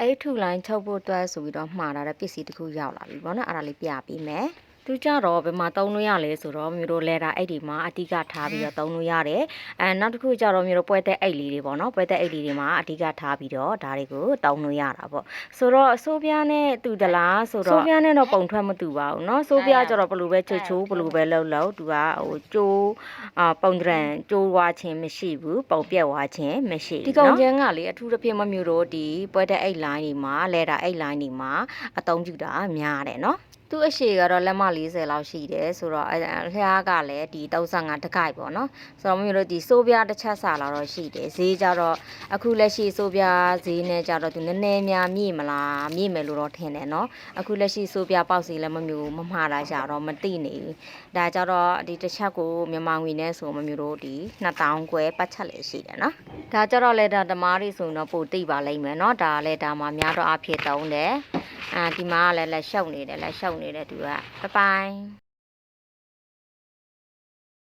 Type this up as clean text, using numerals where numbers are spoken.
အဲ့ထုလိုင်းချုပ်ဖို့အတွက်ဆိုပြီးတော့မှားတာတဲ့ပစ္စည်းတစ်ခုရောက်လာပြီပေါ့နော်အဲ့ဒါလေးပြပေးမယ်သူကြတော့ဘယ်မှာသုံးလို့ရလဲဆိုတော့မျိုးတို့လဲတာအဲ့ဒီမှာအဓိကထားပြီးတော့သုံးလို့ရတယ်နောက်တစ်ခုကြတော့မျိုးတို့ပွဲတဲ့အိတ်လေးတွေပေါ့နော်ပွဲတဲ့အိတ်လေးတွေမှာအဓိကထားပြီးတော့ဒါတွေကိုသုံးလို့ရတာပေါ့ဆိုတော့အစိုးပြားနဲ့တူတလားဆိုတော့အစိုးပြားနဲ့တော့ပုံထွက်မတူပါဘူးเนาะစိုးပြားကြတော့ဘလို့ပဲချိုးဘလို့ပဲလှုပ်သူကဟိုကျိုးပုံတရံကျိုးဝါခြင်းမရှိဘူးပုံပြက်ဝါခြင်းမရှိဒီကောင်ကျန်းကလေအထူးတစ်ဖြစ်မမျိုးတို့ဒီပွဲတဲ့အိတ်လိုင်းတွေမှာလဲတာအိတ်လိုင်းတွေမှာအသုံးပြုတာများတယ်เนาะသူ့အရှိကတော့လက်မ40လောက်ရှိတယ်ဆိုတော့လျားကလည်းဒီ35တကိုက်ပေါ့နော်ဆိုတော့မျိုးတို့ဒီစိုးပြားတစ်ချက်စာလာတော့ရှိတယ်ဈေးကြတော့အခုလက်ရှိစိုးပြားဈေးနဲ့ကြတော့သူနည်းနည်းများမြင့်မလားမြင့်မယ်လို့တော့ထင်တယ်နော်အခုလက်ရှိစိုးပြားပေါက်စီလည်းမမျိုးမမှားတာရှာတော့မသိနေဘူးဒါကြတော့ဒီတစ်ချက်ကိုမြန်မာငွေနဲ့ဆိုမမျိုးတို့ဒီ2000ကျွဲပတ်ချက်လည်းရှိတယ်နော်ဒါကြတော့လေဒါဓမားတွေဆိုရင်တော့ပိုသိပါလိမ့်မယ်နော်ဒါလည်းဒါမှများတော့အဖြစ်တုံးတယ်ဒီမှာကလည်းလက်ရှုပ်နေတယ်သူကဘိုင်